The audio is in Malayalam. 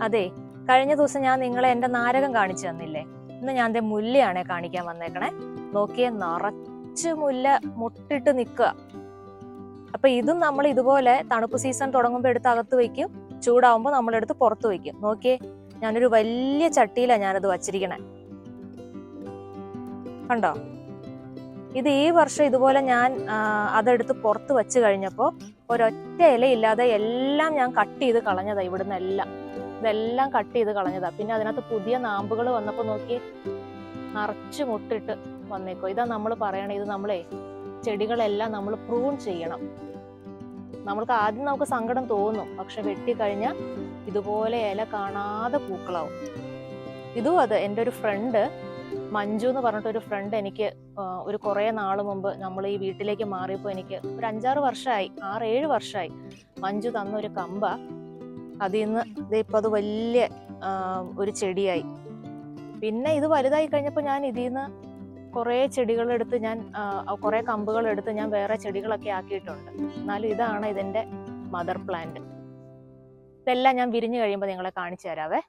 അതെ, കഴിഞ്ഞ ദിവസം ഞാൻ നിങ്ങളെ എന്റെ നാരകം കാണിച്ചു തന്നില്ലേ? ഇന്ന് ഞാൻ എന്റെ മുല്ലയാണേ കാണിക്കാൻ വന്നേക്കണേ. നോക്കിയേ, നിറച്ച് മുല്ല മുട്ടിട്ട് നിൽക്കുക. അപ്പൊ ഇതും നമ്മൾ ഇതുപോലെ തണുപ്പ് സീസൺ തുടങ്ങുമ്പോൾ എടുത്ത് അകത്ത് വെക്കും, ചൂടാവുമ്പോൾ നമ്മളെടുത്ത് പുറത്ത് വെക്കും. നോക്കിയേ, ഞാനൊരു വലിയ ചട്ടിയിലാണ് ഞാനത് വച്ചിരിക്കണേ. കണ്ടോ? ഇത് ഈ വർഷം ഇതുപോലെ ഞാൻ അതെടുത്ത് പുറത്ത് വെച്ച് കഴിഞ്ഞപ്പോൾ ഒരൊറ്റ ഇലയില്ലാതെ എല്ലാം ഞാൻ കട്ട് ചെയ്ത് കളഞ്ഞതാ. ഇവിടുന്ന് ഇതെല്ലാം കട്ട് ചെയ്ത് കളഞ്ഞതാ. പിന്നെ അതിനകത്ത് പുതിയ നാമ്പുകൾ വന്നപ്പോൾ നോക്കി നിറച്ച് മുട്ടിട്ട് വന്നേക്കോ. ഇതാ നമ്മൾ പറയണേ, ഇത് നമ്മളെ ചെടികളെല്ലാം നമ്മൾ പ്രൂൺ ചെയ്യണം. നമുക്ക് സങ്കടം തോന്നും, പക്ഷെ വെട്ടിക്കഴിഞ്ഞാൽ ഇതുപോലെ ഇല കാണാതെ പൂക്കളാവും. ഇതും അത് എൻ്റെ ഒരു ഫ്രണ്ട് മഞ്ജു എന്ന് പറഞ്ഞിട്ടൊരു ഫ്രണ്ട് എനിക്ക് ഒരു കുറേ നാൾ മുമ്പ് നമ്മൾ ഈ വീട്ടിലേക്ക് മാറിയപ്പോൾ എനിക്ക് ഒരു 6-7 വർഷമായി മഞ്ജു തന്നൊരു കമ്പ. അതിൽ നിന്ന് ഇപ്പം അത് വലിയ ഒരു ചെടിയായി. പിന്നെ ഇത് വലുതായി കഴിഞ്ഞപ്പോൾ ഞാൻ ഇതിൽ നിന്ന് കുറേ ചെടികളെടുത്ത് കുറേ കമ്പുകളെടുത്ത് ഞാൻ വേറെ ചെടികളൊക്കെ ആക്കിയിട്ടുണ്ട്. എന്നാലും ഇതാണ് ഇതിൻ്റെ മദർ പ്ലാന്റ്. ഇതെല്ലാം ഞാൻ വിരിഞ്ഞു കഴിയുമ്പോൾ നിങ്ങളെ കാണിച്ചു തരാവേ.